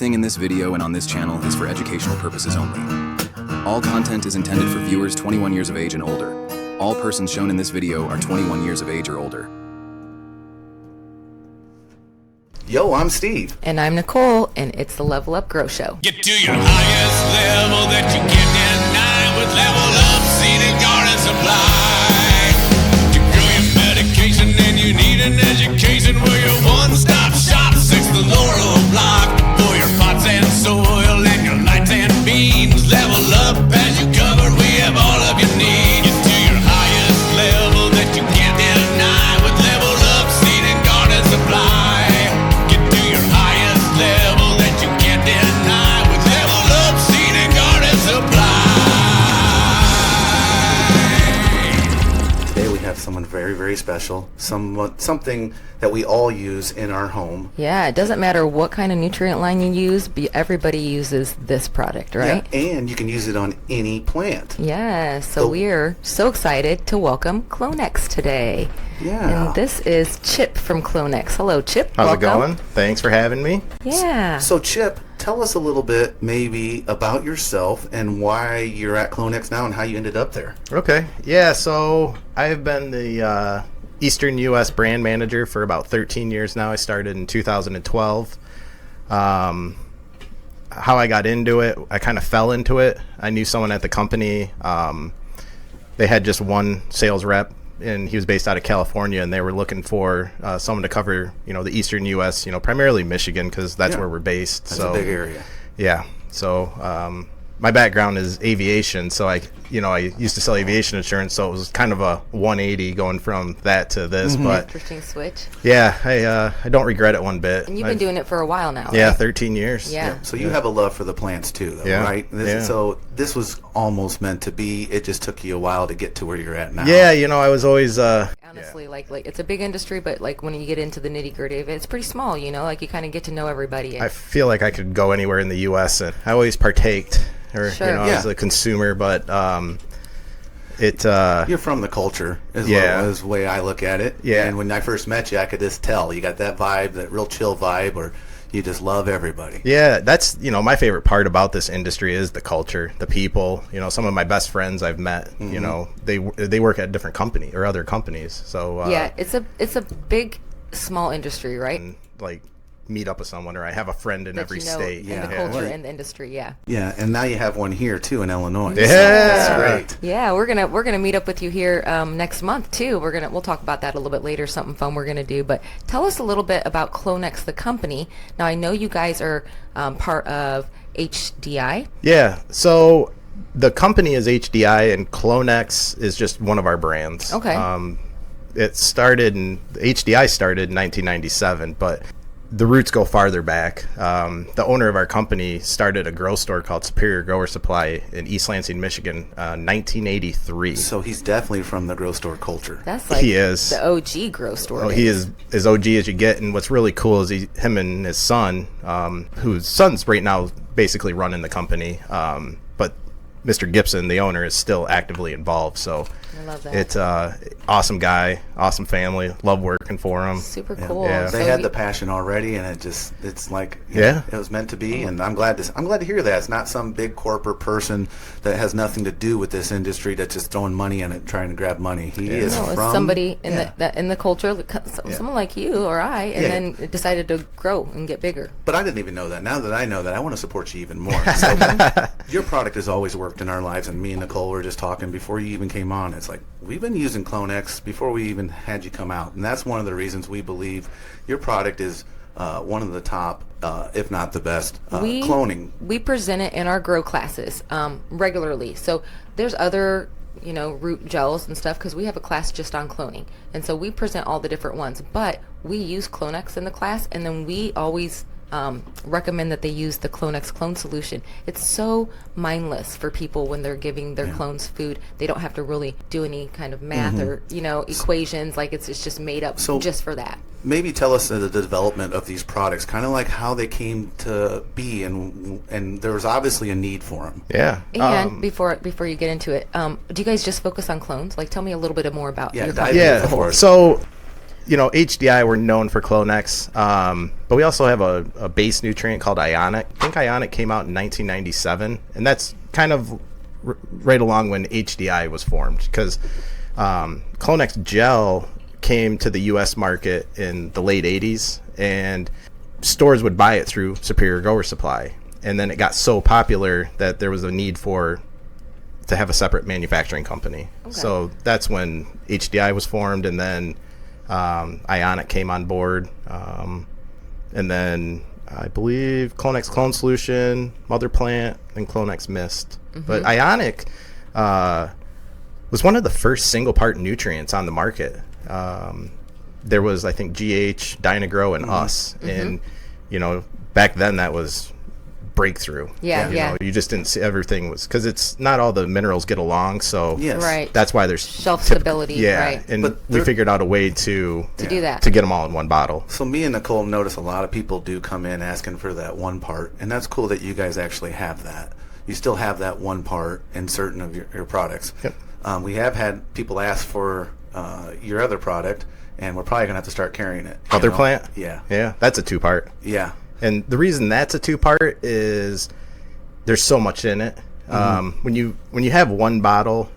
Everything in this video and on this channel is for educational purposes only. All content is intended for viewers 21 years of age and older. All persons shown in this video are 21 years of age or older. Yo, I'm Steve. And I'm Nicole, and it's the LevelUp Grow Show. Get to your highest level that you can't deny with LevelUp Seed and Garden Supply. To grow your medication and you need an education, we're your one-stop shop, 6th the Laurel Block. For your pots and soil and your lights and beans, LevelUp has you covered, we have all of your needs. Get to your highest level that you can't deny with LevelUp Seed and Garden Supply. Level that you can't deny with LevelUp Seed and Garden Supply. Today we have someone very, very special, something that we all use in our home. Yeah, it doesn't matter what kind of nutrient line you use, everybody uses this product, right? Yeah, and you can use it on any plant. Yeah, so we're so excited to welcome Clonex today. Yeah. And this is Chip from Clonex. Hello, Chip. How's Welcome. it going? Thanks for having me. Yeah. So Chip, tell us a little bit maybe about yourself and why you're at Clonex now and how you ended up there. Okay. Yeah, so I've been the Eastern U.S. brand manager for about 13 years now. I started in 2012. How I got into it, I kind of fell into it. I knew someone at the company. They had just one sales rep, and he was based out of California, and they were looking for someone to cover, the Eastern U.S., primarily Michigan, because that's where we're based. That's a big area. Yeah. So my background is aviation, so I used to sell aviation insurance, so it was kind of a 180 going from that to this. But interesting switch. yeah, I don't regret it one bit. And you've been doing it for a while now, yeah, right? 13 years. Yeah. So you have a love for the plants too, though, right? So this was almost meant to be. It just took you a while to get to where you're at now. Yeah, I was always honestly like it's a big industry, but like when you get into the nitty-gritty of it, it's pretty small, like you kind of get to know everybody. I feel like I could go anywhere in the U.S. and I always partaked, or as a consumer, but you're from the culture is the way I look at it. Yeah. And when I first met you, I could just tell you got that vibe, that real chill vibe, or you just love everybody. Yeah, that's my favorite part about this industry is the culture, the people. Some of my best friends I've met, they work at different company or other companies. So yeah, it's a big small industry, right? And, meet up with someone, or I have a friend in every state. In the culture and the industry, yeah. Yeah, and now you have one here too in Illinois. Yeah, that's great. Yeah, we're gonna meet up with you here next month too. We'll talk about that a little bit later. Something fun we're gonna do. But tell us a little bit about Clonex, the company. Now I know you guys are part of HDI. Yeah, so the company is HDI, and Clonex is just one of our brands. Okay. HDI started in 1997, but the roots go farther back. The owner of our company started a grow store called Superior Grower Supply in East Lansing, Michigan, 1983. So he's definitely from the grow store culture. That's like he is the OG grow store. Oh, he is as OG as you get. And what's really cool is him and his son, whose son's right now basically running the company. But Mr. Gibson, the owner, is still actively involved. So I love that. It's awesome guy, awesome family. Love working for him. Super cool. Yeah. They had the passion already, and it's like it was meant to be. And I'm glad to hear that. It's not some big corporate person that has nothing to do with this industry that's just throwing money in it, trying to grab money. He is it's from somebody in the culture, someone like you or I, and then decided to grow and get bigger. But I didn't even know that. Now that I know that, I want to support you even more. So your product has always worked in our lives, and me and Nicole were just talking before you even came on. It's like we've been using Clonex before we even had you come out, and that's one of the reasons we believe your product is one of the top, if not the best, cloning. We present it in our grow classes regularly. So there's other root gels and stuff, because we have a class just on cloning, and so we present all the different ones, but we use Clonex in the class, and then we always recommend that they use the Clonex clone solution. It's so mindless for people when they're giving their clones food. They don't have to really do any kind of math or equations. Like it's just made up just for that. Maybe tell us the development of these products, kind of like how they came to be, and there was obviously a need for them. Yeah. And before you get into it, do you guys just focus on clones? Like, tell me a little bit more about your dive company. into it. So HDI, we're known for Clonex, but we also have a base nutrient called Ionic. I think Ionic came out in 1997, and that's kind of right along when HDI was formed, because Clonex gel came to the U.S. market in the late 80s, and stores would buy it through Superior Grower Supply. And then it got so popular that there was a need to have a separate manufacturing company. Okay. So that's when HDI was formed, and then Ionic came on board. And then I believe Clonex Clone Solution, Mother Plant, and Clonex Mist. Mm-hmm. But Ionic was one of the first single-part nutrients on the market. There was, I think, GH, Dynagrow, and Us. And, back then that was breakthrough. Yeah. You just didn't see everything was, because it's not all the minerals get along, so right. That's why there's shelf stability. Right. And but we figured out a way to do that, to get them all in one bottle. So me and Nicole notice a lot of people do come in asking for that one part, and that's cool that you guys actually have that. You still have that one part in certain of your products. Yep. We have had people ask for your other product, and we're probably gonna have to start carrying it. Mother Plant? Yeah, that's a 2-part. Yeah. And the reason that's a 2-part is there's so much in it. When you have one bottle,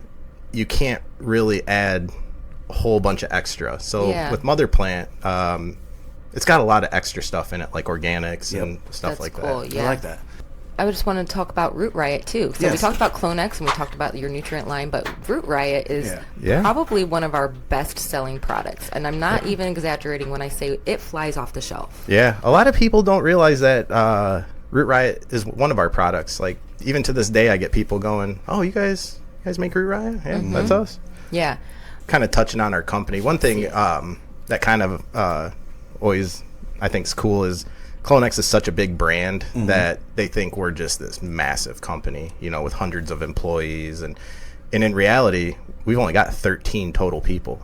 you can't really add a whole bunch of extra. So with Mother Plant, it's got a lot of extra stuff in it, like organics and stuff like cool. that. Yeah. I like that. I just want to talk about Root Riot too. So we talked about Clonex and we talked about your nutrient line, but Root Riot is probably one of our best selling products. And I'm not even exaggerating when I say it flies off the shelf. Yeah, a lot of people don't realize that Root Riot is one of our products. Like, even to this day, I get people going, "Oh, you guys make Root Riot? Yeah, that's us." Yeah. Kind of touching on our company. One thing that kind of always I think is cool is Clonex is such a big brand that they think we're just this massive company, with hundreds of employees, and in reality, we've only got 13 total people.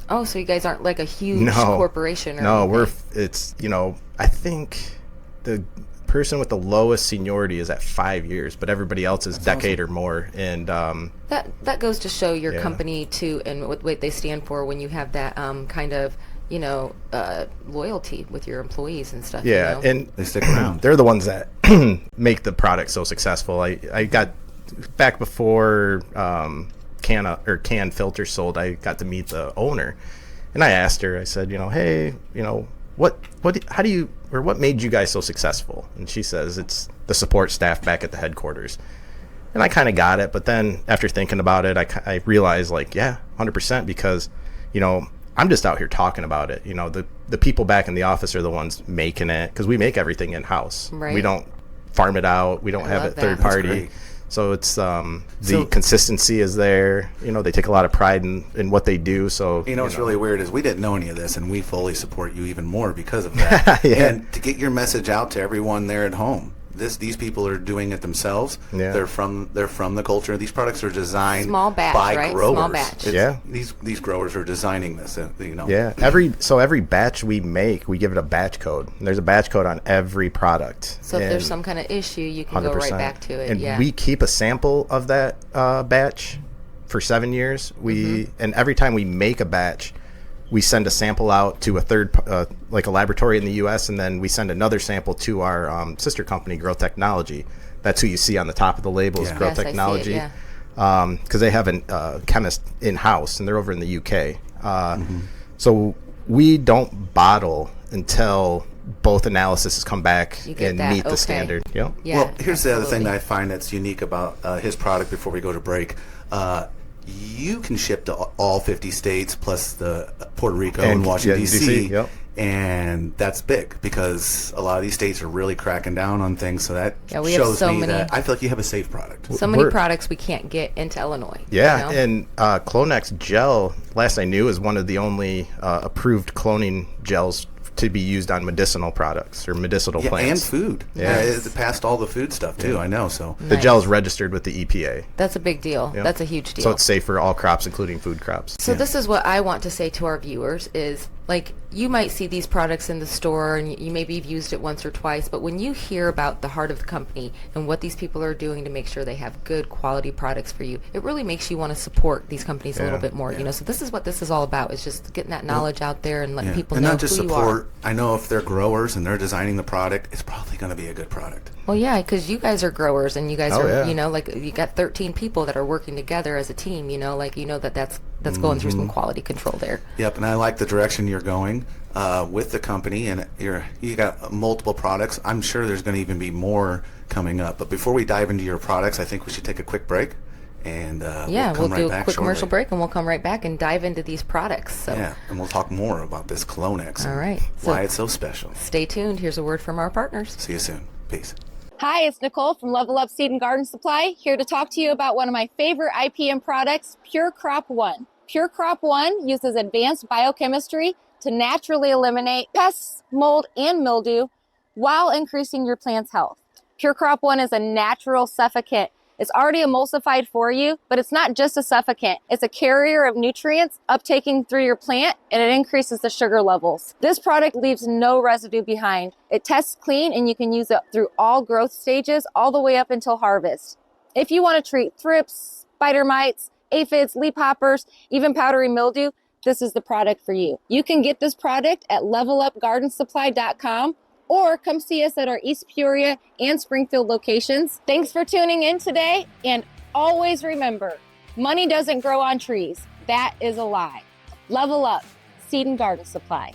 Oh, so you guys aren't like a huge corporation or anything. I think the person with the lowest seniority is at 5 years, but everybody else is decade or more. And that goes to show your company too, and what they stand for when you have that kind of loyalty with your employees and stuff. And they stick around. They're the ones that make the product so successful. I got back before can filters sold. I got to meet the owner, and I asked her. I said, hey, what made you guys so successful? And she says it's the support staff back at the headquarters. And I kind of got it, but then after thinking about it, I realized 100%, because I'm just out here talking about it. The people back in the office are the ones making it, because we make everything in house. Right. We don't farm it out. We don't have it third party. So it's the consistency is there. They take a lot of pride in what they do. So what's really weird is we didn't know any of this, and we fully support you even more because of that. And to get your message out to everyone there at home. These people are doing it themselves. Yeah. They're from the culture. These products are designed small batch, by right? growers. Small batch. These growers are designing this. Yeah. Every batch we make, we give it a batch code. And there's a batch code on every product. So if there's some kind of issue, you can 100%. Go right back to it. And we keep a sample of that batch for 7 years. And every time we make a batch, we send a sample out to a third, like a laboratory in the U.S., and then we send another sample to our sister company, Grow Technology. That's who you see on the top of the label is Grow Technology. I see it, because they have a chemist in-house, and they're over in the U.K. So we don't bottle until both analyses come back and meet the standard. Well, here's the other thing that I find that's unique about his product before we go to break. You can ship to all 50 states plus the Puerto Rico and Washington, D.C. And that's big because a lot of these states are really cracking down on things. So that shows me that I feel like you have a safe product. So many products we can't get into Illinois. Yeah, and Clonex gel, last I knew, is one of the only approved cloning gels to be used on medicinal products or medicinal plants. And food. It passed all the food stuff too, I know. So the gel is registered with the EPA. That's a big deal. That's a huge deal. So it's safe for all crops, including food crops. So this is what I want to say to our viewers is like you might see these products in the store and you maybe have used it once or twice, but when you hear about the heart of the company and what these people are doing to make sure they have good quality products for you, it really makes you want to support these companies a little bit more. You know, so this is what this is all about, is just getting that knowledge out there and letting people know not just who you support. are. I know if they're growers and they're designing the product, it's probably going to be a good product. Well, yeah, because you guys are growers and you guys are, yeah. you know, like you got 13 people that are working together as a team, you know, like, you know, that's going through some quality control there. Yep, and I like the direction you're going with the company, and you got multiple products. I'm sure there's going to even be more coming up. But before we dive into your products, I think we should take a quick break, and we'll do a quick commercial break, and we'll come right back and dive into these products. So. Yeah, and we'll talk more about this Clonex. All right. Why it's so special. Stay tuned. Here's a word from our partners. See you soon. Peace. Hi, it's Nicole from LevelUp Seed and Garden Supply, here to talk to you about one of my favorite IPM products, Pure Crop 1. Pure Crop 1 uses advanced biochemistry to naturally eliminate pests, mold, and mildew while increasing your plant's health. Pure Crop 1 is a natural suffocant. It's already emulsified for you, but it's not just a suffocant. It's a carrier of nutrients uptaking through your plant, and it increases the sugar levels. This product leaves no residue behind. It tests clean, and you can use it through all growth stages, all the way up until harvest. If you want to treat thrips, spider mites, aphids, leafhoppers, even powdery mildew, this is the product for you. You can get this product at levelupgardensupply.com or come see us at our East Peoria and Springfield locations. Thanks for tuning in today, and always remember, money doesn't grow on trees. That is a lie. Level Up, Seed and Garden Supply.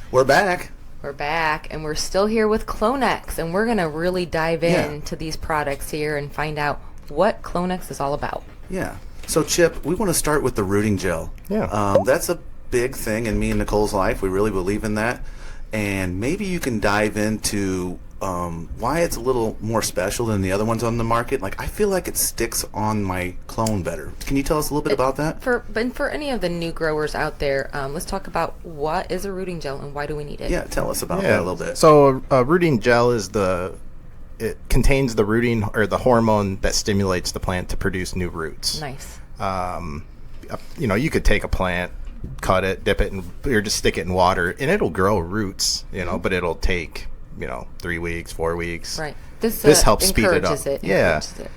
We're back. We're back, and we're still here with Clonex, and we're going to really dive into these products here and find out what Clonex is all about. Yeah. So, Chip, we want to start with the rooting gel. Yeah. That's a big thing in me and Nicole's life. We really believe in that. And maybe you can dive into why it's a little more special than the other ones on the market. Like, I feel like it sticks on my clone better. Can you tell us a little bit about that? For any of the new growers out there, let's talk about what is a rooting gel and why do we need it? Yeah, tell us about that a little bit. So a rooting gel is it contains the rooting or the hormone that stimulates the plant to produce new roots. Nice. You know, you could take a plant, cut it, dip it, or just stick it in water, and it'll grow roots, you know, but it'll take, 3 weeks, 4 weeks. Right. This helps speed it up. Encourages it.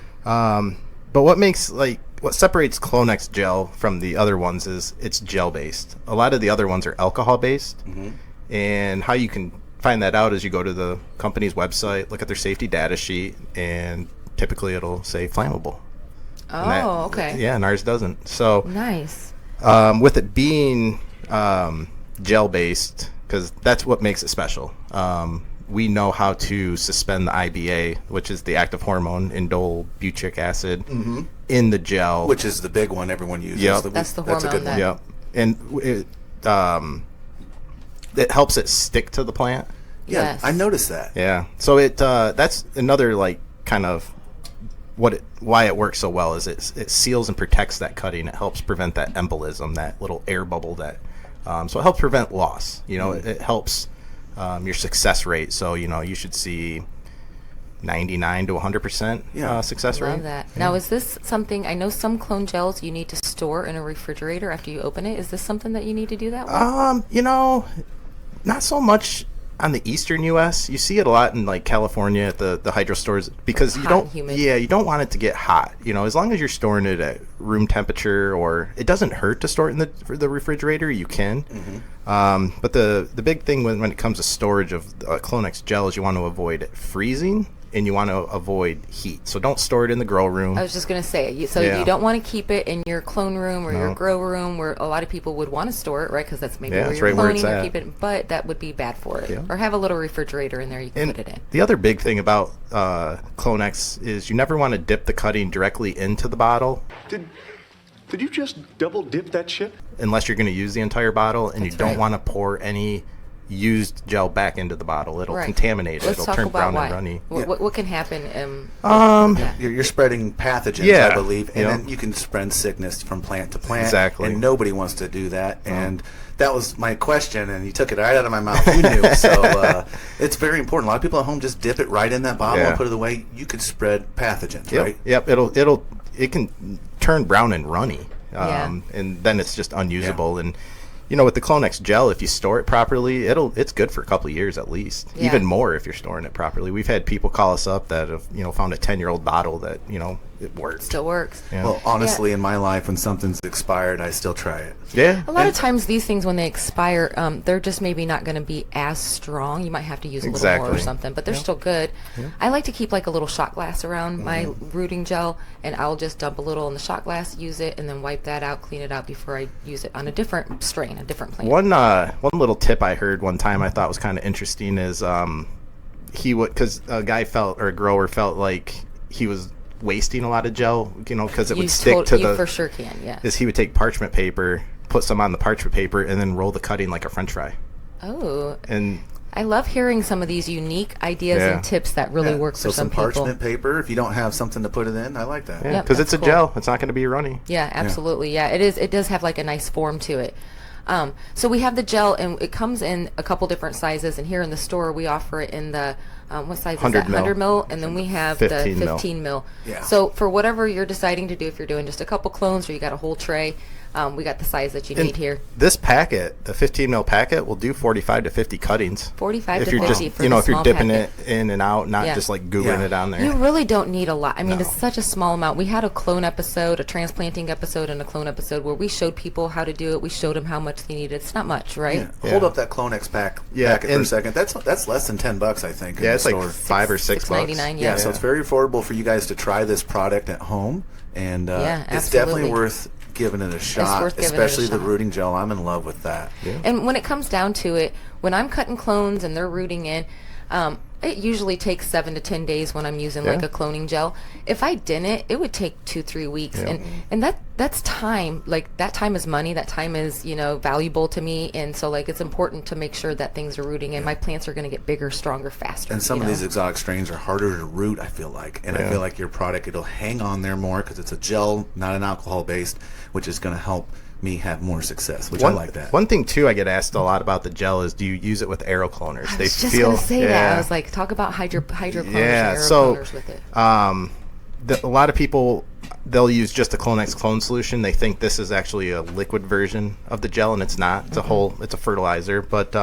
But what separates Clonex gel from the other ones is it's gel based. A lot of the other ones are alcohol based, and how you can find that out is you go to the company's website, look at their safety data sheet, and typically it'll say flammable. Oh, okay. Yeah, and ours doesn't. So Nice. with it being gel based, because that's what makes it special. We know how to suspend the IBA, which is the active hormone, indole butyric acid, in the gel. Which is the big one everyone uses. Yep. That's the That's a good hormone one. Yep. And it helps it stick to the plant. Yeah, Yes. I noticed that. Yeah. So that's another kind of why it works so well is it seals and protects that cutting. It helps prevent that embolism, that little air bubble so it helps prevent loss. It helps your success rate. So you should see 99 to 100% success rate. Love that. Now, is this something, I know some clone gels you need to store in a refrigerator after you open it. Is this something that you need to do that with? Not so much on the eastern U.S. You see it a lot in California at the hydro stores because you don't. Humid. Yeah, you don't want it to get hot. As long as you're storing it at room temperature, or it doesn't hurt to store it in the refrigerator. You can. But the big thing when it comes to storage of Clonex gel is you want to avoid it freezing. And you want to avoid heat, so don't store it in the grow room. I was just going to say, you don't want to keep it in your clone room or your grow room where a lot of people would want to store it, right? Because that's maybe where you're cloning or keep it, but that would be bad for it. Yeah. Or have a little refrigerator in there you can put it in. The other big thing about Clonex is you never want to dip the cutting directly into the bottle. Did you just double dip that shit? Unless you're going to use the entire bottle, and you don't want to pour any used gel back into the bottle. It'll Right. contaminate it. Let's It'll talk turn about brown why. and runny. What can happen? You're spreading pathogens, Yeah. I believe, and Yep. then you can spread sickness from plant to plant. Exactly. And nobody wants to do that. And that was my question, and you took it right out of my mouth. You knew. So it's very important. A lot of people at home just dip it right in that bottle Yeah. and put it away. You could spread pathogens, Yep. right? Yep. It can turn brown and runny. Yeah. And then it's just unusable. And with the Clonex gel, if you store it properly, it's good for a couple of years at least. Yeah. Even more if you're storing it properly. We've had people call us up that have found a 10-year-old bottle that it worked. Still works. Yeah. Well, honestly, in my life, when something's expired, I still try it. Yeah. A lot of times these things, when they expire, they're just maybe not going to be as strong. You might have to use a little more or Exactly. something, but they're still good. I like to keep like a little shot glass around my rooting gel, and I'll just dump a little in the shot glass, use it, and then wipe that out, clean it out before I use it on a different strain, a different plant. One little tip I heard one time I thought was kind of interesting is because a grower felt like he was wasting a lot of gel, because it would stick to you for sure can, yeah. is he would take parchment paper, put some on the parchment paper, and then roll the cutting like a French fry. Oh, And I love hearing some of these unique ideas Yeah. and tips that really work So for some people. parchment paper, if you don't have something to put it in, I like that. yeah, Yep, because that's it's a cool. gel, it's not going to be runny. Yeah, absolutely. Yeah, it is. It does have like a nice form to it. So we have the gel, and it comes in a couple different sizes. And here in the store, we offer it in the what size is 100 that? mil. 100 mil, and then we have 15 the mil. 15 mil. Yeah. So for whatever you're deciding to do, if you're doing just a couple clones or you got a whole tray, we got the size that you And need here. this packet, the 15 mil packet, will do 45 to 50 cuttings. 45 if to you're 50 just, for the if you're small dipping packet. it in and out, not Yeah. just like googling Yeah. it on there. You really don't need a lot. I mean, No. it's such a small amount. We had a clone episode, a transplanting episode, and a clone episode where we showed people how to do it. We showed them how much they needed. It's not much, right? Yeah. Hold up that Clonex packet for a and- second. That's less than $10, I think. in Yeah, the it's like store. $5 or $6. $6.99, Yeah, so it's very affordable for you guys to try this product at home, and Yeah, it's definitely absolutely. worth giving it a shot, worth giving it a especially the shot. rooting gel. I'm in love with that. And when it comes down to it, when I'm cutting clones and they're rooting in, it usually takes 7 to 10 days when I'm using like Yeah. a cloning gel. If I didn't, it would take 2-3 weeks, Yeah. and that's time. Like that time is money. That time is valuable to me, and so like it's important to make sure that things are rooting in. My plants are going to get bigger, stronger, faster. And some you of know? these exotic strains are harder to root, I feel like. And I feel like your product, it'll hang on there more because it's a gel, not an alcohol based, which is going to help me have more success, which I like that. One thing too, I get asked a lot about the gel is, do you use it with aero cloners? I was just going to say that. I was like, talk about hydrocloners and aerocloners with it. A lot of people, they'll use just a Clonex clone solution. They think this is actually a liquid version of the gel, and it's not. It's it's a fertilizer, but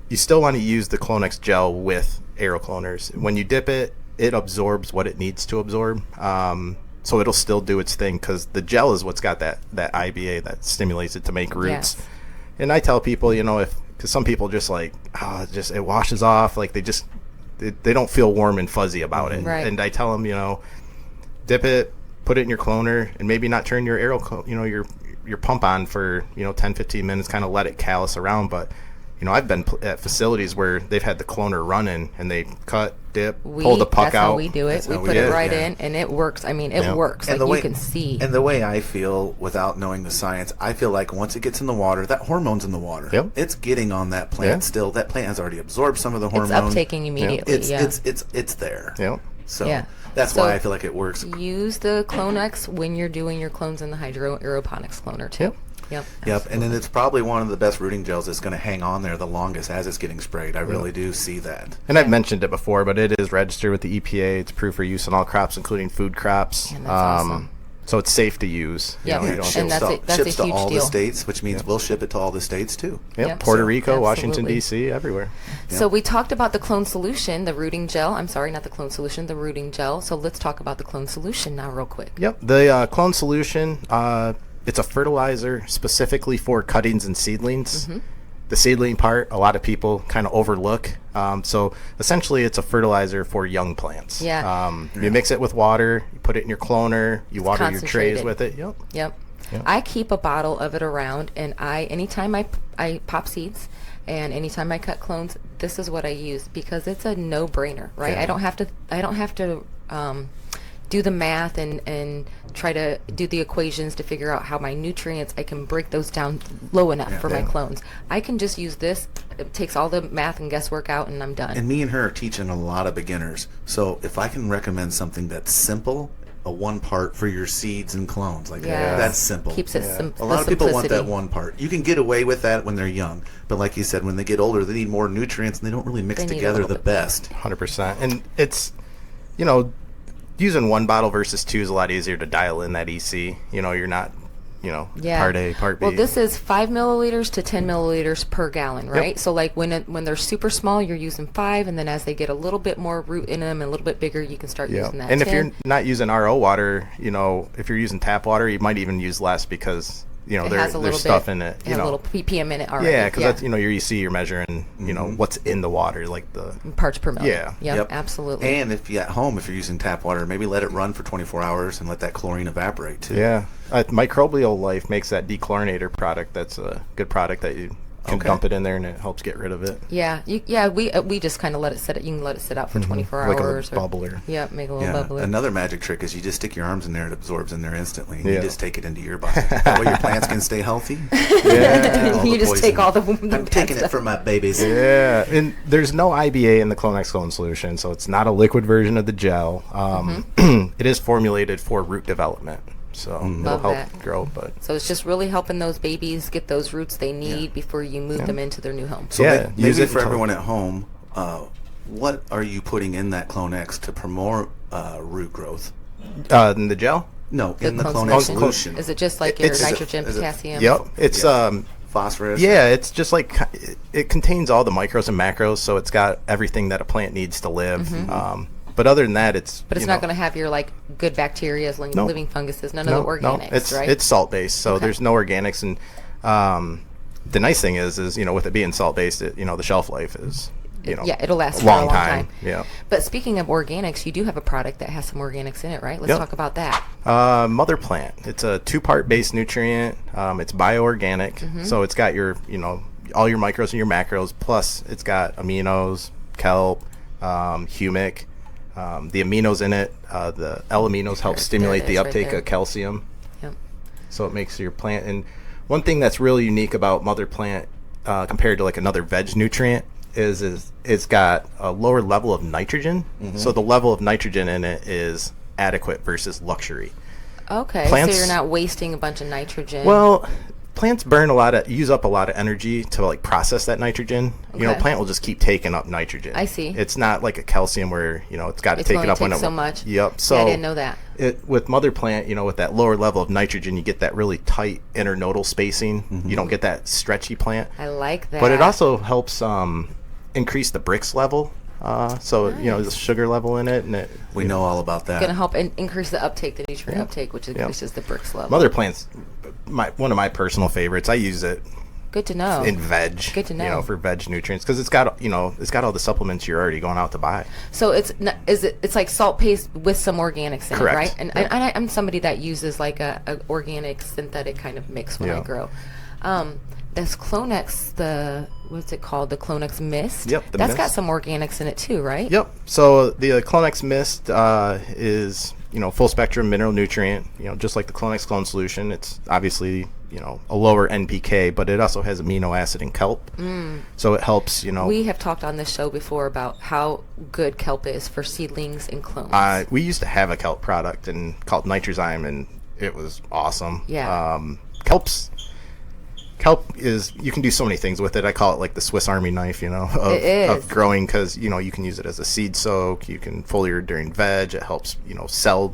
you still want to use the Clonex gel with aero cloners. When you dip it, it absorbs what it needs to absorb. So it'll still do its thing because the gel is what's got that IBA that stimulates it to make roots. Yes. And I tell people, because some people just like, it washes off, like they don't feel warm and fuzzy about it. Right. And I tell them, dip it, put it in your cloner, and maybe not turn your your pump on for 10-15 minutes, kind of let it callus around. But I've been at facilities where they've had the cloner running and they cut, dip, pull the puck That's out. how we do it. That's We how we put do it it, right yeah. in, and it works. I mean, it Yeah. works. Like you can see. And the way I feel without knowing the science, I feel like once it gets in the water, that hormone's in the water. Yep. It's getting on that plant Yeah. still. That plant has already absorbed some of the It's hormone. uptaking immediately. It's yeah. it's there. Yep. So Yeah. that's So- why I feel like it works. Use the Clonex when you're doing your clones in the hydro aeroponics cloner too. Yep. Yep. Yep, and then it's probably one of the best rooting gels that's going to hang on there the longest as it's getting sprayed. I really do see that. And I've mentioned it before, but it is registered with the EPA. It's approved for use on all crops, including food crops. Yeah, that's awesome. So it's safe to use. Yeah. You And don't Ships that's to, a- that's ships a to huge all deal. the states, which means we'll ship it to all the states too. Yep. Yep. Puerto So- Rico, Washington, absolutely. D.C., everywhere. So we talked about the clone solution, the rooting gel. I'm sorry, not the clone solution, the rooting gel. So let's talk about the clone solution now real quick. Yep. The clone solution, it's a fertilizer specifically for cuttings and seedlings. Mm-hmm. The seedling part, a lot of people kind of overlook. So essentially, it's a fertilizer for young plants. Yeah. You mix it with water, you put it in your cloner, you water your trays concentrated. with it. Yep. Yep. Yep. I keep a bottle of it around, and anytime I pop seeds and anytime I cut clones, this is what I use because it's a no-brainer, right? Yeah. I don't have to do the math and try to do the equations to figure out how my nutrients, I can break those down low enough for my clones. I can just use this. It takes all the math and guesswork out, and I'm done. And me and her are teaching a lot of beginners. So if I can recommend something that's simple, a one part for your seeds and clones, like that's simple. Keeps it simple. A lot of people want that one part. You can get away with that when they're young, but like you said, when they get older, they need more nutrients, and they don't really mix together the best. 100%. And it's, using one bottle versus two is a lot easier to dial in that EC. You're not, part A, part B. Well, this is 5 milliliters to 10 milliliters per gallon, right? Yep. So like when they're super small, you're using 5, and then as they get a little bit more root in them and a little bit bigger, you can start using that. And 10. if you're not using RO water, if you're using tap water, you might even use less because there's stuff in it. A little ppm in it already. Yeah, because that's your EC, you're measuring what's in the water, like the parts per million. Yeah. Yep, absolutely. And if at home, if you're using tap water, maybe let it run for 24 hours and let that chlorine evaporate too. Yeah, Microbial Life makes that dechlorinator product. That's a good product that you can dump it in there and it helps get rid of it. Yeah, we just kind of let it sit. You can let it sit out for 24 like hours. Like a bubbler. Yeah, make a little bubbler. Another magic trick is you just stick your arms in there, it absorbs in there instantly, and you just take it into your body. That way your plants can stay healthy. You just take all the I'm taking it for my babies. Yeah, and there's no IBA in the Clonex clone solution, so it's not a liquid version of the gel. It is formulated for root development. So it'll help grow, so it's just really helping those babies get those roots they need before you move them into their new home. So use it for everyone at home. What are you putting in that Clonex to promote root growth? In the gel? No, in the Clonex solution. Is it just like your nitrogen, potassium? Yep, it's phosphorus. Yeah, it's just like it contains all the micros and macros, so it's got everything that a plant needs to live. But other than that, it's not going to have your good bacteria, living funguses, none of the organics, right? It's salt based, so there's no organics. And the nice thing is with it being salt based, the shelf life is it'll last a long for a long time. Yeah. But speaking of organics, you do have a product that has some organics in it, right? Let's talk about that. Mother Plant. It's a 2-part base nutrient. It's bioorganic, so it's got your all your micros and your macros. Plus, it's got aminos, kelp, humic. The aminos in it, the L-aminos help stimulate the uptake of calcium. Yep. So it makes your plant. And one thing that's really unique about Mother Plant compared to another veg nutrient is it's got a lower level of nitrogen. So the level of nitrogen in it is adequate versus luxury. Okay, Plants, so you're not wasting a bunch of nitrogen. Well, plants use up a lot of energy to process that nitrogen. A plant will just keep taking up nitrogen. I see. It's not like a calcium where it's got to take it up when it so much. Yep. So I didn't know that. With Mother Plant, with that lower level of nitrogen, you get that really tight internodal spacing. You don't get that stretchy plant. I like that. But it also helps increase the Brix level. So the sugar level in it, and we know all about that. Going to help increase the uptake, the nutrient uptake, which increases the Brix level. Mother Plant's one of my personal favorites. I use it. Good to know. In veg. Good to know. For veg nutrients, because it's got all the supplements you're already going out to buy. So it's like salt paste with some organics in Correct. it, right? And I'm somebody that uses a organic synthetic kind of mix when I grow. This Clonex, what's it called? The Clonex Mist? Yep, the That's mist. got some organics in it too, right? Yep. So the Clonex Mist is, full spectrum mineral nutrient, just like the Clonex clone solution. It's obviously, a lower NPK, but it also has amino acid and kelp. So it helps, We have talked on this show before about how good kelp is for seedlings and clones. We used to have a kelp product called Nitrozyme, and it was awesome. Yeah. Kelp is, you can do so many things with it. I call it like the Swiss Army knife, of growing, because, you can use it as a seed soak. You can foliar during veg. It helps, cell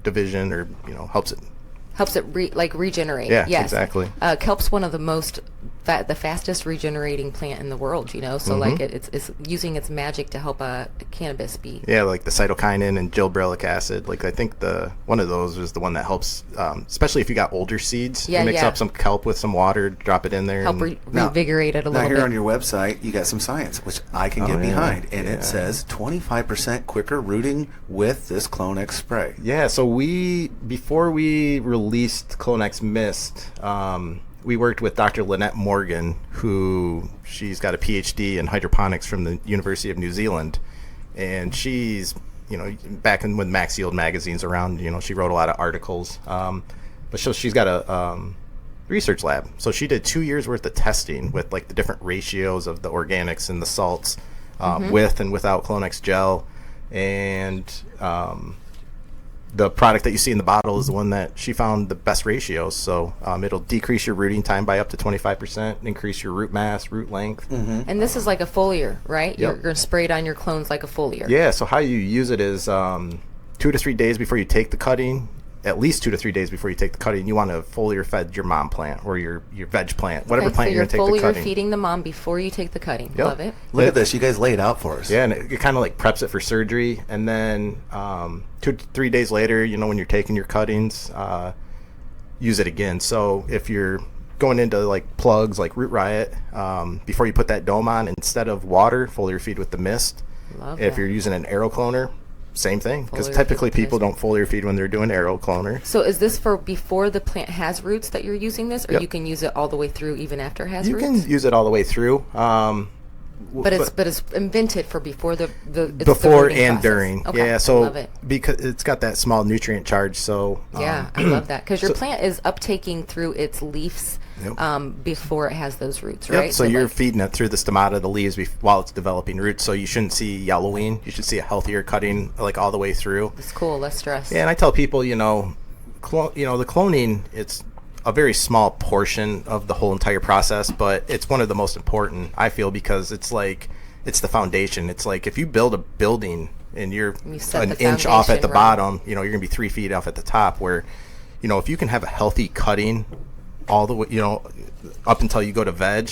division, or, helps it regenerate. Yeah, yes. exactly. Kelp's one of the fastest regenerating plant in the world, so it's using its magic to help cannabis be. Yeah, like the cytokinin and gilberellic acid. I think one of those is the one that helps, especially if you got older seeds. You mix up some kelp with some water, drop it in there. Help revigorate it a little bit. Now here on your website, you got some science, which I can get behind. And it says 25% quicker rooting with this Clonex spray. Yeah, so before we released Clonex Mist, we worked with Dr. Lynette Morgan, she's got a PhD in hydroponics from the University of New Zealand, and she's back when Max Yield magazine's around, she wrote a lot of articles. But she's got a research lab. So she did 2 years worth of testing with like the different ratios of the organics and the salts with and without Clonex gel. And the product that you see in the bottle is the one that she found the best ratios. So it'll decrease your rooting time by up to 25%, increase your root mass, root length. And this is like a foliar, right? Yep. You're going to spray it on your clones like a foliar. Yeah, so how you use it is 2 to 3 days before you take the cutting, at least 2 to 3 days before you take the cutting, you want to foliar fed your mom plant or your veg plant, whatever plant you're going to take the cutting. Foliar feeding the mom before you take the cutting. Yep. Love it. Look at this. You guys lay it out for us. Yeah, and it kind of like preps it for surgery. And then 2 to 3 days later, when you're taking your cuttings, use it again. So if you're going into like plugs like Root Riot, before you put that dome on, instead of water, foliar feed with the mist. Love If that. you're using an aero cloner, same thing, because Foliar typically feed people don't foliar feed when they're doing aero cloner. So is this for before the plant has roots that you're using this, or Yep. you can use it all the way through even after it has You roots? can use it all the way through. But it's invented for before it's before rooting and process. during. Okay. Yeah, so Love it. because it's got that small nutrient charge, so Yeah, I love that because your plant is uptaking through its leaves before it has those roots, right? Yep, so you're feeding it through the stomata, the leaves, while it's developing roots. So you shouldn't see yellowing. You should see a healthier cutting, like all the way through. it's cool, less stress. Yeah, and I tell people, the cloning, it's a very small portion of the whole entire process, but it's one of the most important, I feel, because it's the foundation. It's like if you build a building and you're set an the inch off at the foundation, right. bottom, you're going to be 3 feet off at the top. Where, if you can have a healthy cutting all the way, up until you go to veg,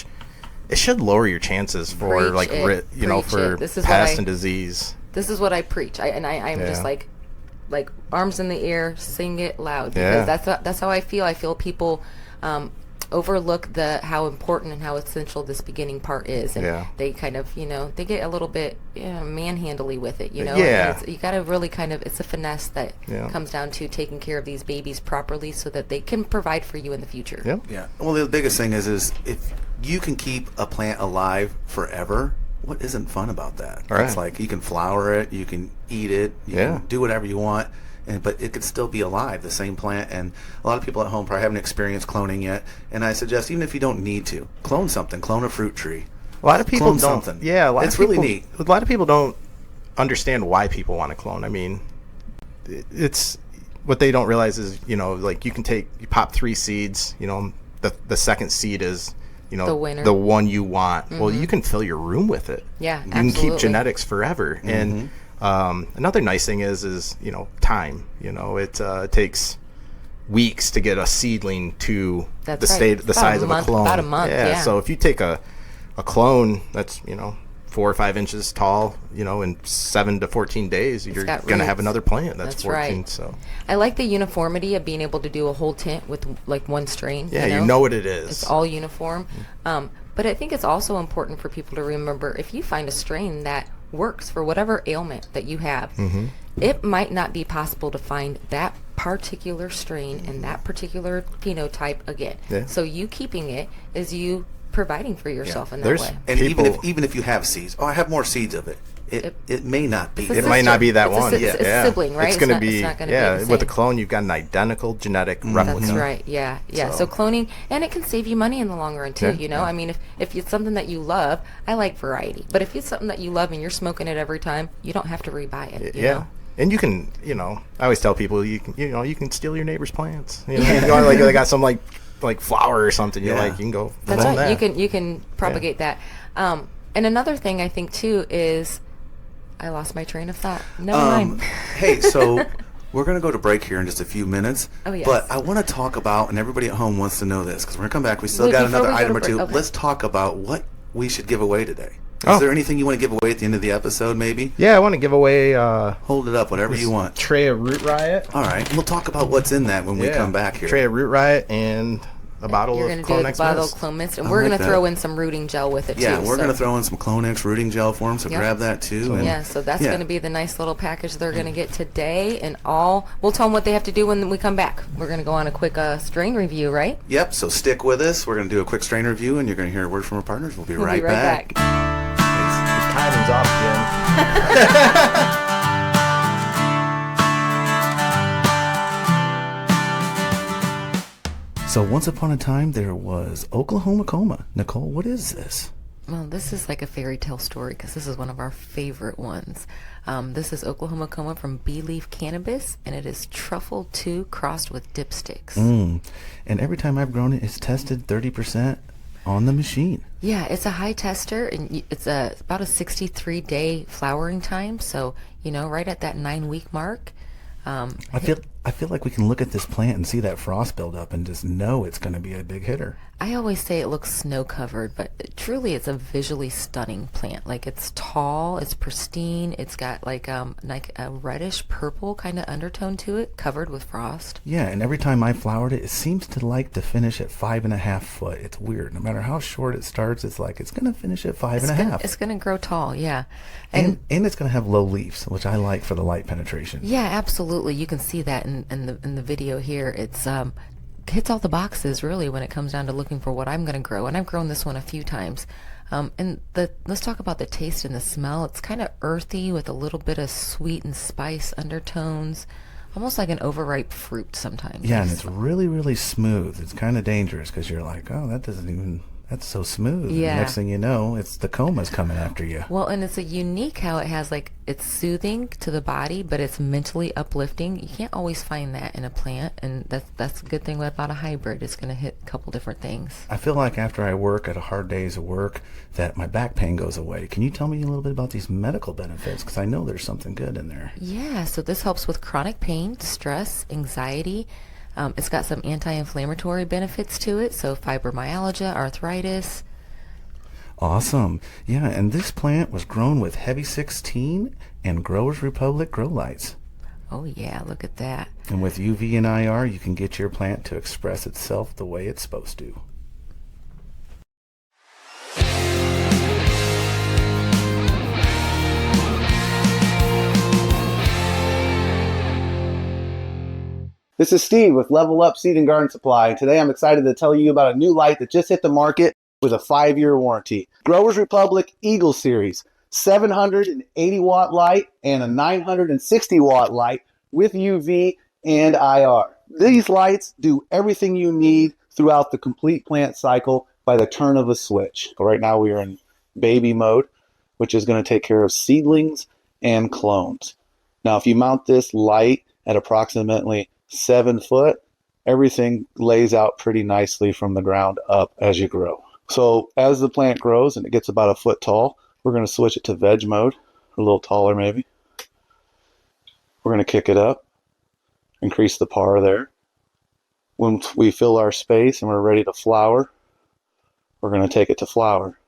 it should lower your chances for Preach like it. Preach for it. This is pest and disease. This is what I preach. I'm just Yeah. like arms in the air, sing it loud, Yeah. because that's how I feel. I feel people overlook how important and how essential this beginning part is, and Yeah. they kind of they get a little bit manhandly with it, Yeah. And you got to really it's a finesse that Yeah. comes down to taking care of these babies properly so that they can provide for you in the future. Yep. Yeah. Well, the biggest thing is if you can keep a plant alive forever, what isn't fun about that? Right. It's like you can flower it, you can eat it, you Yeah. can do whatever you want, but it could still be alive, the same plant. And a lot of people at home probably haven't experienced cloning yet. And I suggest, even if you don't need to, clone something. Clone a fruit tree. A lot of people Clone don't. something. Yeah, It's really neat. A lot of people don't understand why people want to clone. I mean, it's what they don't realize is like you pop 3 seeds. The second seed is The winner. the one you want. Well, you can fill your room with it. Yeah, you can keep absolutely. genetics forever. And another nice thing is time. It takes weeks to get a seedling to That's the right. state, It's the about size a of a month- clone. about a month, yeah. So if you take a clone that's 4 or 5 inches tall, in 7 to 14 days, you're got going to have roots. another plant that's, That's 14. right. So I like the uniformity of being able to do a whole tint with like one strain. yeah, you know what it is. It's all uniform. But I think it's also important for people to remember, if you find a strain that works for whatever ailment that you have, it might not be possible to find that particular strain and that particular phenotype again. Yeah. So you keeping it is you providing for yourself in that There's- way. And People- even if you have seeds, I have more seeds of it. It may not be. It's a It might not be that It's a one. si- it's a sibling, right? It's It's going to not- be it's not gonna be the with a same. clone, you've got an identical genetic replica. That's right. Yeah. Yeah. So cloning, and it can save you money in the long run too. Yeah, I mean, if it's something that you love, I like variety. But if it's something that you love and you're smoking it every time, you don't have to rebuy it. You Yeah. know? And you can, I always tell people you can steal your neighbor's plants. You go, like they got some like flower or something. Yeah. You can go. That's clone right. that. You can propagate that. And another thing I think too is, I lost my train of thought. Never mind. Hey, so we're going to go to break here in just a few minutes. Oh, yes. But I want to talk about, and everybody at home wants to know this, because we're going to come back. We still Wait, got before another we go item to or two. break, okay. Let's talk about what we should give away today. Is Oh. there anything you want to give away at the end of the episode, maybe? Yeah, I want to give away Hold it up, whatever you want. tray of Root Riot. All right. We'll talk about what's in that when we come back here. Tray of Root Riot and a bottle You're of going to do a Clonex bottle of mist. Clone Mist, and I we're like going to that. throw in some rooting gel with it Yeah, too. we're so- going to throw in some Clonex rooting gel for them, so Yep. grab that too. And Yeah, so that's yeah. going to be the nice little package they're going to get today, and we'll tell them what they have to do when we come back. We're going to go on a quick strain review, right? Yep, so stick with us. We're going to do a quick strain review, and you're going to hear a word from our partners. We'll be We'll right be right back. Timing's off, Jim. Once upon a time, there was Oklahoma Coma. Nicole, what is this? Well, this is like a fairy tale story because this is one of our favorite ones. This is Oklahoma Coma from Bee Leaf Cannabis, and it is Truffle 2 crossed with dipsticks. And every time I've grown it, it's tested 30% on the machine. Yeah, it's a high tester, and it's about a 63-day flowering time, so, right at that 9-week mark. I feel like we can look at this plant and see that frost build up and just know it's going to be a big hitter. I always say it looks snow covered, but truly it's a visually stunning plant. Like, it's tall, it's pristine, it's got like a reddish purple kind of undertone to it, covered with frost. Yeah, and every time I flowered it, it seems to like to finish at 5.5 foot. It's weird. No matter how short it starts, it's like it's going to finish at 5.5. It's going to grow tall, yeah. And it's going to have low leaves, which I like for the light penetration. Yeah, absolutely. You can see that in the video here. It's hits all the boxes really when it comes down to looking for what I'm going to grow, and I've grown this one a few times. Let's talk about the taste and the smell. It's kind of earthy with a little bit of sweet and spice undertones, almost like an overripe fruit sometimes. Yeah, and it's really, really smooth. It's kind of dangerous because you're like, oh, that's so smooth. Yeah. And next thing you know, it's the comas coming after you. Well, and it's a unique how it has it's soothing to the body, but it's mentally uplifting. You can't always find that in a plant, and that's a good thing about a hybrid. It's going to hit a couple different things. I feel like after I work at a hard days of work that my back pain goes away. Can you tell me a little bit about these medical benefits? Because I know there's something good in there. Yeah, so this helps with chronic pain, stress, anxiety. It's got some anti-inflammatory benefits to it, so fibromyalgia, arthritis. Awesome. Yeah, and this plant was grown with Heavy 16 and Growers Republic grow lights. Oh yeah, look at that. And with UV and IR, you can get your plant to express itself the way it's supposed to. This is Steve with LevelUp Seed and Garden Supply. Today I'm excited to tell you about a new light that just hit the market with a 5-year warranty. Growers Republic Eagle Series, 780 watt light and a 960 watt light with UV and IR. These lights do everything you need throughout the complete plant cycle by the turn of a switch. Right now we are in baby mode, which is going to take care of seedlings and clones. Now if you mount this light at approximately 7 foot, everything lays out pretty nicely from the ground up as you grow. So as the plant grows and it gets about a foot tall, we're going to switch it to veg mode, a little taller maybe. We're going to kick it up, increase the par there. When we fill our space and we're ready to flower, we're going to take it to flower.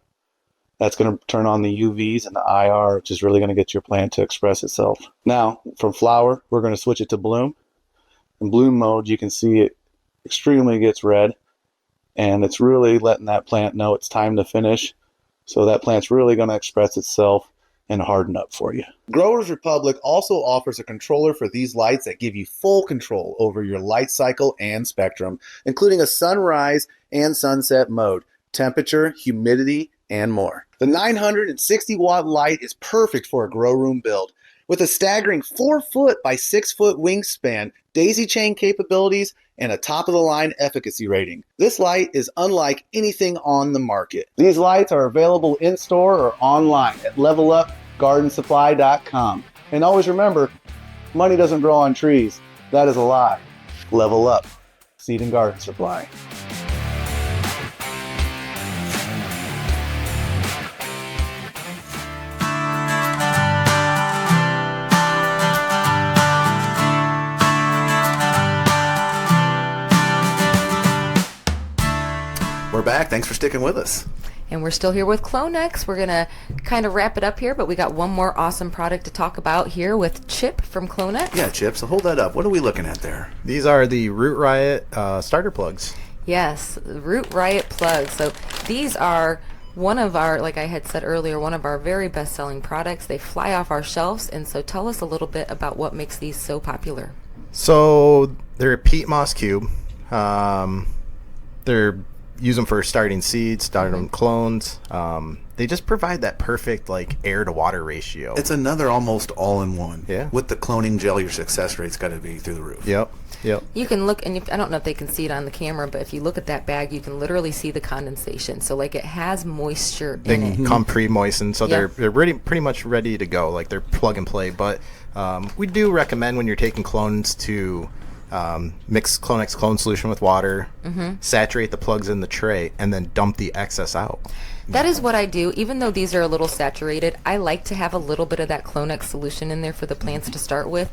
That's going to turn on the UVs and the IR, which is really going to get your plant to express itself. Now, from flower, we're going to switch it to bloom. In bloom mode, you can see it extremely gets red, and it's really letting that plant know it's time to finish. So that plant's really going to express itself and harden up for you. Growers Republic also offers a controller for these lights that give you full control over your light cycle and spectrum, including a sunrise and sunset mode, temperature, humidity, and more. The 960 watt light is perfect for a grow room build. With a staggering 4 foot by 6 foot wingspan, daisy chain capabilities, and a top-of-the-line efficacy rating. This light is unlike anything on the market. These lights are available in-store or online at LevelUpGardenSupply.com. And always remember, money doesn't grow on trees. That is a lie. Level Up Seed and Garden Supply. We're back. Thanks for sticking with us. And we're still here with Clonex. We're going to kind of wrap it up here, but we got one more awesome product to talk about here with Chip from Clonex. Yeah, Chip, so hold that up. What are we looking at there? These are the Root Riot starter plugs. Yes, Root Riot plugs. So these are one of our, like I had said earlier, one of our very best-selling products. They fly off our shelves, and so tell us a little bit about what makes these so popular. So they're a peat moss cube. They're use them for starting seeds, starting clones. they just provide that perfect like air to water ratio. It's another almost all-in-one. Yeah. With the cloning gel, your success rate's got to be through the roof. Yep. You can look, and I don't know if they can see it on the camera, but if you look at that bag, you can literally see the condensation. So like it has moisture They in it. come pre-moistened, so Yeah. they're pretty much ready to go. Like they're plug and play. But we do recommend when you're taking clones to mix Clonex clone solution with water, saturate the plugs in the tray, and then dump the excess out. That is what I do. Even though these are a little saturated, I like to have a little bit of that Clonex solution in there for the plants to start with.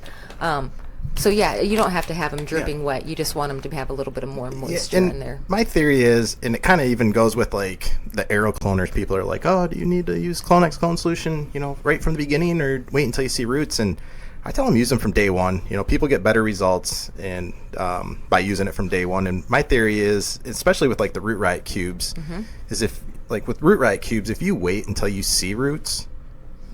So yeah, you don't have to have them dripping wet. You just want them to have a little bit of more moisture and in there. my theory is, and it kind of even goes with like the aero cloners. People are like, "Oh, do you need to use Clonex clone solution, right from the beginning, or wait until you see roots?" And I tell them use them from day one. People get better results and by using it from day one. And my theory is, especially with like the Root Riot cubes, is if like with Root Riot cubes, if you wait until you see roots,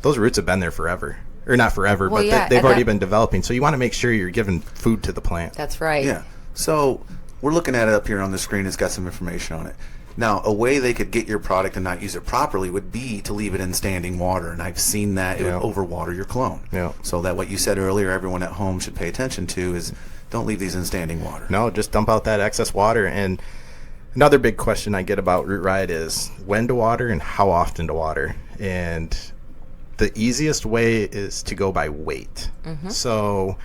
those roots have been there forever. Or not forever, Well, but yeah, they've and already that- been developing. So you want to make sure you're giving food to the plant. That's right. Yeah. So we're looking at it up here on the screen. It's got some information on it. Now, a way they could get your product and not use it properly would be to leave it in standing water, and I've seen that it Yeah. would overwater your clone. Yeah. So that what you said earlier, everyone at home should pay attention to is don't leave these in standing water. No, just dump out that excess water. And another big question I get about Root Riot is when to water and how often to water. And the easiest way is to go by weight. So,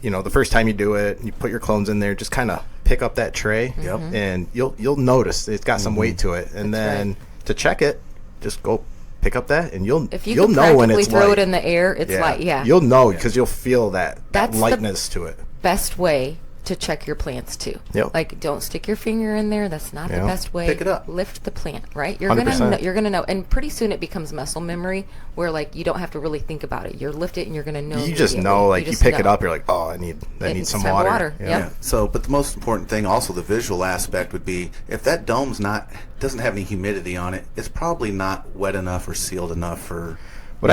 the first time you do it, you put your clones in there, just kind of pick up that tray, and you'll notice it's got some weight to it. And then to check it, just go pick up that, and you'll If you you'll can know when practically it's throw light. it in the air, it's light. Yeah. You'll know because you'll feel that That's the lightness to it. best way to check your plants too. Yep. Like, don't stick your finger in there. That's not the Yeah. best way. Pick it up. Lift the plant, right? You're 100%. gonna know, you're gonna know, and pretty soon it becomes muscle memory, where like you don't have to really think about it. You lift it and you're gonna know. You just immediately. know, like you just pick it know. up, you're like, oh, I need It's some time water. Yep. Yeah. So, but the most important thing, also the visual aspect, would be if that dome's doesn't have any humidity on it, it's probably not wet enough or sealed enough for. What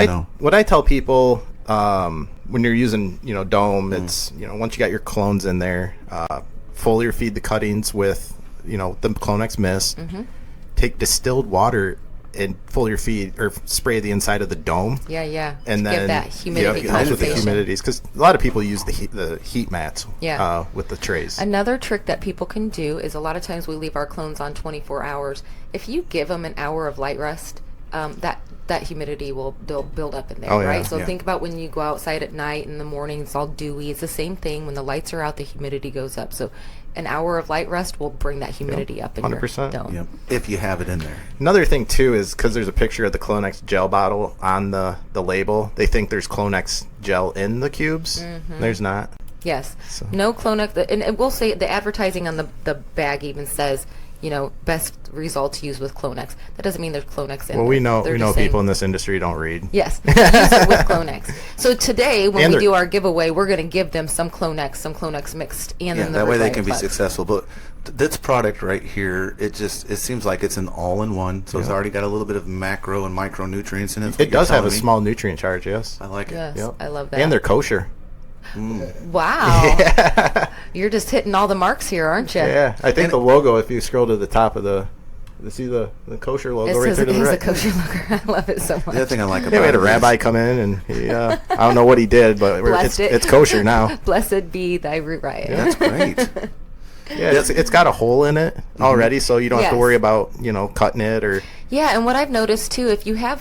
I tell people when you're using dome, it's once you got your clones in there, foliar feed the cuttings with the Clonex mist. Take distilled water and foliar feed or spray the inside of the dome. Yeah. And to then give that humidity helps with the compensation. humidities, because a lot of people use the heat mats with the trays. Another trick that people can do is a lot of times we leave our clones on 24 hours. If you give them an hour of light rest, that humidity will build up in there, Oh, yeah. right? So Yeah. think about when you go outside at night, in the morning, it's all dewy. It's the same thing. When the lights are out, the humidity goes up. So an hour of light rest will bring that humidity up in 100%. your dome. Yeah, if you have it in there. Another thing too is because there's a picture of the Clonex gel bottle on the label, they think there's Clonex gel in the cubes. There's not. Yes. No Clonex. And it will say the advertising on the bag even says, best results used with Clonex. That doesn't mean there's Clonex in Well, there. we know They're just saying- people in this industry don't read. Yes, use it with Clonex. So today, when And we they're- do our giveaway, we're going to give them some Clonex mixed, and Yeah, then the that way they Root can be Riot Plus. successful. But this product right here, it seems like it's an all-in-one. So it's already got a little bit of macro and micronutrients in it. It does have a small nutrient charge, yes. I like it. Yes, Yep. I love that. And they're kosher. Wow. You're just hitting all the marks here, aren't you? Yeah, I think the logo, if you scroll to the top of see the kosher logo It right says there to it the has a right. kosher logo. I love it so much. The other thing I like about Yeah, we had a it is- rabbi come in, and he, I don't know what he did, but Blessed it. it's kosher now. Blessed be thy Root Riot. That's great. Yeah, it's got a hole in it already, so you don't have to Yes. worry about cutting it or. Yeah, and what I've noticed too,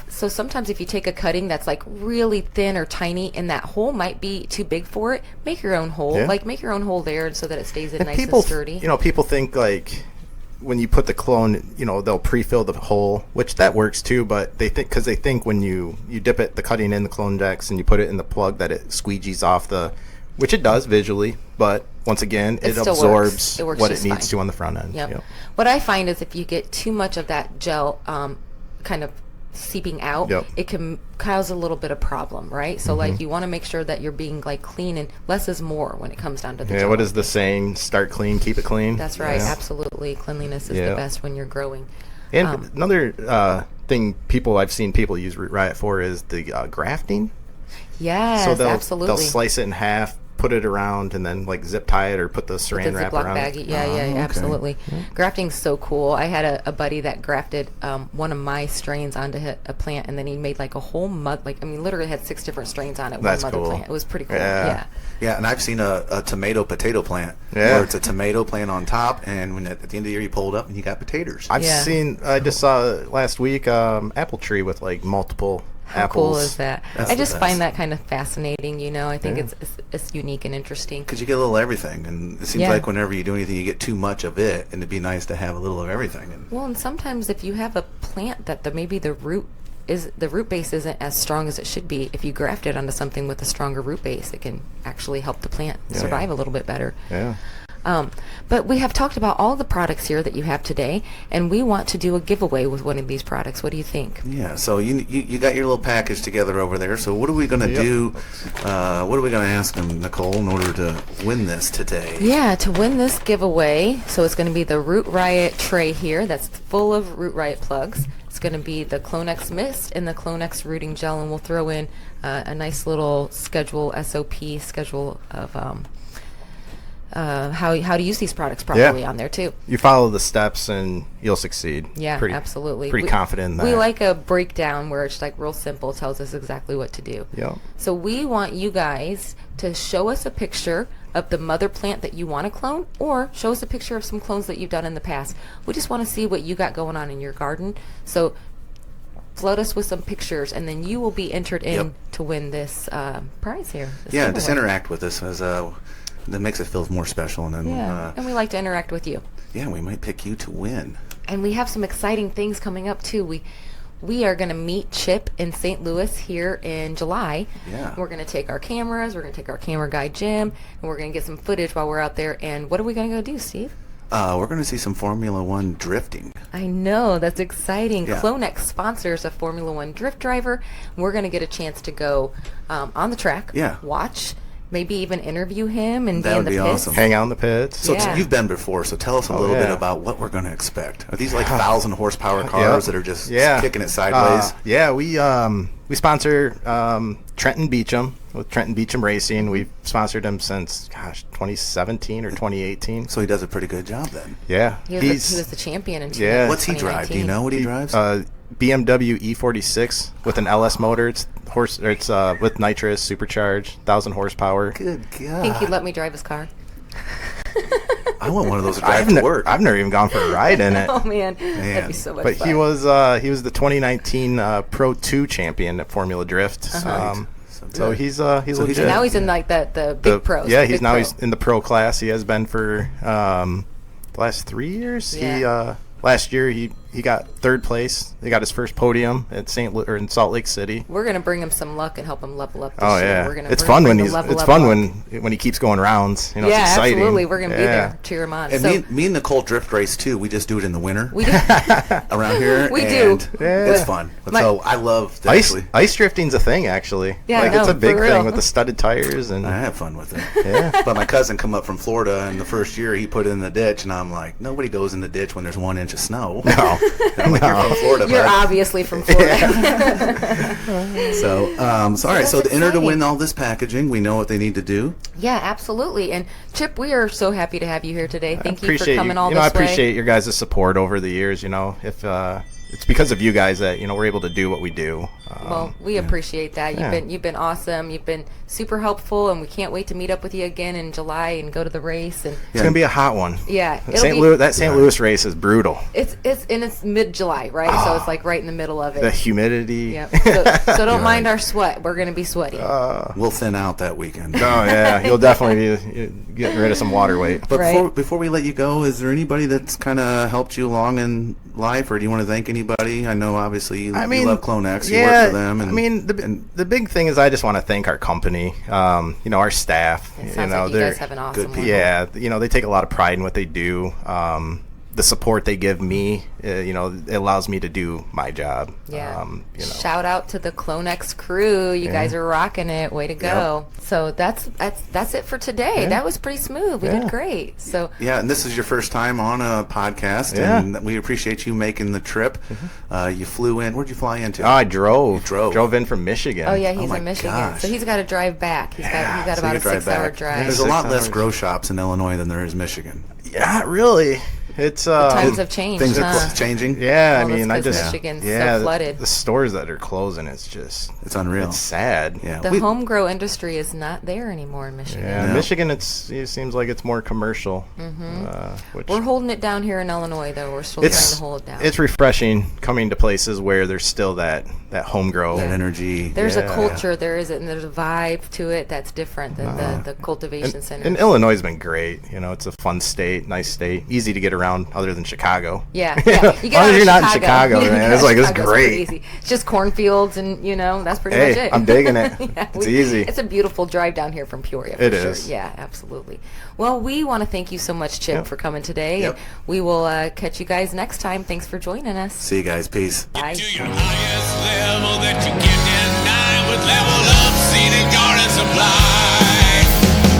sometimes if you take a cutting that's like really thin or tiny, and that hole might be too big for it, make your own hole. Yeah. Like make your own hole there so that it stays in And nice people, and sturdy. people think like when you put the clone, they'll pre-fill the hole, which that works too. But they think when you dip it, the cutting in the clone decks, and you put it in the plug, that it squeegees off which it does visually, but once again, it still absorbs works. It works what it just needs fine. to on the front end. Yep. What I find is if you get too much of that gel kind of seeping out, Yep. it can cause a little bit of problem, right? So like you want to make sure that you're being like clean, and less is more when it comes down to the Yeah, gel. what is the saying? Start clean, keep it clean. That's right. Yeah. Absolutely. Cleanliness is Yeah. the best when you're growing. And another thing I've seen people use Root Riot for is the grafting. Yes, So they'll absolutely. slice it in half, put it around and then like zip tie it or put the saran wrap Ziploc around bag. it. Yeah, okay. absolutely. Grafting's so cool. I had a buddy that grafted one of my strains onto a plant, and then he made like a whole literally had 6 different strains on it. That's one mother cool. plant. It was pretty cool. Yeah. Yeah, and I've seen a tomato potato plant where it's a tomato plant on top, and when at the end of the year you pull it up and you got potatoes. I just saw last week apple tree with like multiple How apples. cool is that? That's I the just best. find that kind of fascinating. I think it's unique and interesting. Because you get a little everything, and it seems Yeah. like whenever you do anything, you get too much of it, and it'd be nice to have a little of everything. And Well, and sometimes if you have a plant that maybe the root base isn't as strong as it should be, if you graft it onto something with a stronger root base, it can actually help the plant survive a little bit better. Yeah. But we have talked about all the products here that you have today, and we want to do a giveaway with one of these products. What do you think? yeah, so you got your little package together over there. So what are we going to do? What are we going to ask them, Nicole, in order to win this today? Yeah, to win this giveaway, so it's going to be the Root Riot tray here that's full of Root Riot plugs. It's going to be the Clonex Mist and the Clonex Rooting Gel, and we'll throw in a nice little SOP schedule of how to use these products properly on there too. You follow the steps and you'll succeed. Yeah, absolutely. Pretty confident in that. We like a breakdown where it's like real simple, tells us exactly what to do. Yep. So we want you guys to show us a picture of the mother plant that you want to clone, or show us a picture of some clones that you've done in the past. We just want to see what you got going on in your garden. So flood us with some pictures, and then you will be entered in to win this prize here. this Yeah, just giveaway. interact with us as that makes it feel more special, and then And we like to interact with you. we might pick you to win. And we have some exciting things coming up too. We are going to meet Chip in St. Louis here in July. Yeah. We're going to take our cameras. We're going to take our camera guy Jim, and we're going to get some footage while we're out there. And what are we going to go do, Steve? We're going to see some Formula One drifting. I know, that's exciting. Yeah. Clonex sponsors a Formula One drift driver. We're going to get a chance to go on the track, watch, maybe even interview him and That be in would the be pits. awesome. Hang out in the pits. So Yeah. you've been before, so tell us a little bit about what we're going to expect. Are these like 1,000 horsepower cars that are just kicking it sideways? We sponsor Trenton Beecham with Trenton Beecham Racing. We've sponsored him since 2017 or 2018. So he does a pretty good job then. Yeah, He was the champion in Yeah. What's he drive? Do you know what he drives? BMW E46 with an LS motor. It's with nitrous, supercharged, 1,000 horsepower. Good God. I think he'd let me drive his car. I want one of those to drive to work. I've never even gone for a ride in it. Oh man, that'd be so much But fun. he was the 2019 Pro 2 champion at Formula Drift. So he's legit. now he's in like the big pros. Yeah, the he's big pro. he's in the pro class. He has been for the last 3 years. Yeah. Last year he got third place. He got his first podium at in Salt Lake City. We're gonna bring him some luck and help him level up. This Oh year. yeah, We're gonna it's bring fun when the he's level it's up fun luck. when he keeps going rounds. It's Yeah, exciting. absolutely. We're gonna be Yeah. there, cheer him on. And So me and Nicole drift race too. We just do it in the winter we do. around here. We do. and It's fun. So I love to Ice actually. ice drifting's a thing actually. Yeah, like no, it's a big for real. thing with the studded tires and I have fun with it. yeah. But my cousin come up from Florida, and the first year he put it in the ditch, and I'm like, nobody goes in the ditch when there's 1 inch of snow. No. And I'm like, you're from Florida, You're bud. obviously from Florida. So, all right. So that's to enter to exciting. win all this packaging, we know what they need to do. Yeah, absolutely. And Chip, we are so happy to have you here today. Thank you for appreciate coming all you this know, I way. appreciate your guys' support over the years. If it's because of you guys that we're able to do what we do. Well, we appreciate that. You've been awesome. You've been super helpful, and we can't wait to meet up with you again in July and go to the race. And It's gonna be a hot one. yeah, St. Louis race is brutal. it's mid-July, right? So it's like right in the middle of The it. humidity. Yeah. So don't mind our sweat. We're gonna be sweaty. We'll thin out that weekend. Oh yeah, you'll definitely be getting rid of some water weight. But Right. before we let you go, is there anybody that's kind of helped you along in life, or do you want to thank anybody? I know obviously you love Clonex. You work for them. And, the big thing is I just want to thank our company, our staff. It sounds like you they're guys have an awesome good one. people. Yeah, they take a lot of pride in what they do. the support they give me, you know, it allows me to do my job. Yeah. You know. Shout out to the Clonex crew. You guys are rocking it. Way to go. So that's it for today. That was pretty smooth. We did great. So yeah, and this is your first time on a podcast, and we appreciate you making the trip. You flew in. Where'd you fly into? Oh, I drove. Drove. Drove in from Michigan. oh yeah, he's my in Michigan. gosh. So he's got to drive back. He's got So about you a drive 6-hour back. drive. There's a lot 6 less hours. grow shops in Illinois than there is Michigan. Yeah, really. It's Times have changed. Things huh? are changing. yeah, Well, I mean, I that's 'cause just Michigan's yeah, so flooded. the stores that are closing, it's just It's unreal. it's sad. Yeah. The home grow industry is not there anymore in Michigan. Yeah, No. Michigan, it seems like it's more commercial. Which We're holding it down here in Illinois, though. We're still trying to hold it down. it's refreshing coming to places where there's still that home grow. that energy. There's a Yeah. culture, and there's a vibe to it that's different than the cultivation center. And Illinois has been great. You know, it's a fun state, nice state, easy to get around other than Chicago. Yeah. You As long get out as of you're not in Chicago, You man, get it's out like, of it's Chicago, pretty great. easy. It's just cornfields and, that's pretty much Hey, it. I'm digging it. Yeah, It's easy. It's a beautiful drive down here from Peoria. For It sure. is. Yeah, absolutely. Well, we want to thank you so much, Chip, for coming today. Yep. And we will catch you guys next time. Thanks for joining us. See you guys. Peace. Bye. To your highest level that you can deny with LevelUp Seed and Garden Supply.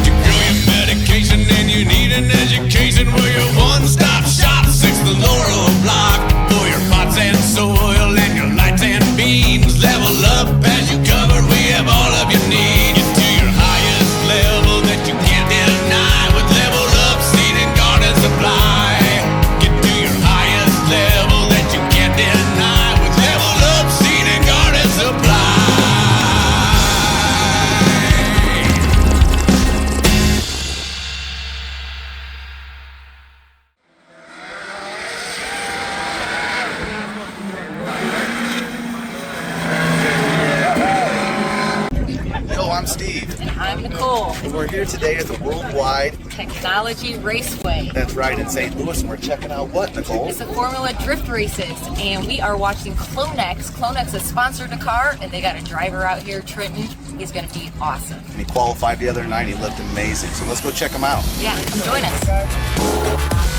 To grow your medication and you need an education, we're your one-stop shop, 6th the Laurel Block. For your pots and soil and your lights and beams, LevelUp has you covered, we have all of your needs. Get to your highest level that you can't deny with LevelUp Seed and Garden Supply. Get to your highest level that you can't deny with LevelUp Seed and Garden Supply. Yo, I'm Steve. And I'm Nicole. And we're here today at the Worldwide. Technology Raceway. That's right, in St. Louis, and we're checking out what, Nicole? It's the Formula Drift races, and we are watching Clonex. Clonex has sponsored a car, and they got a driver out here, Trenton. He's going to be awesome. And he qualified the other night. He looked amazing. So let's go check him out. Yeah, come join us.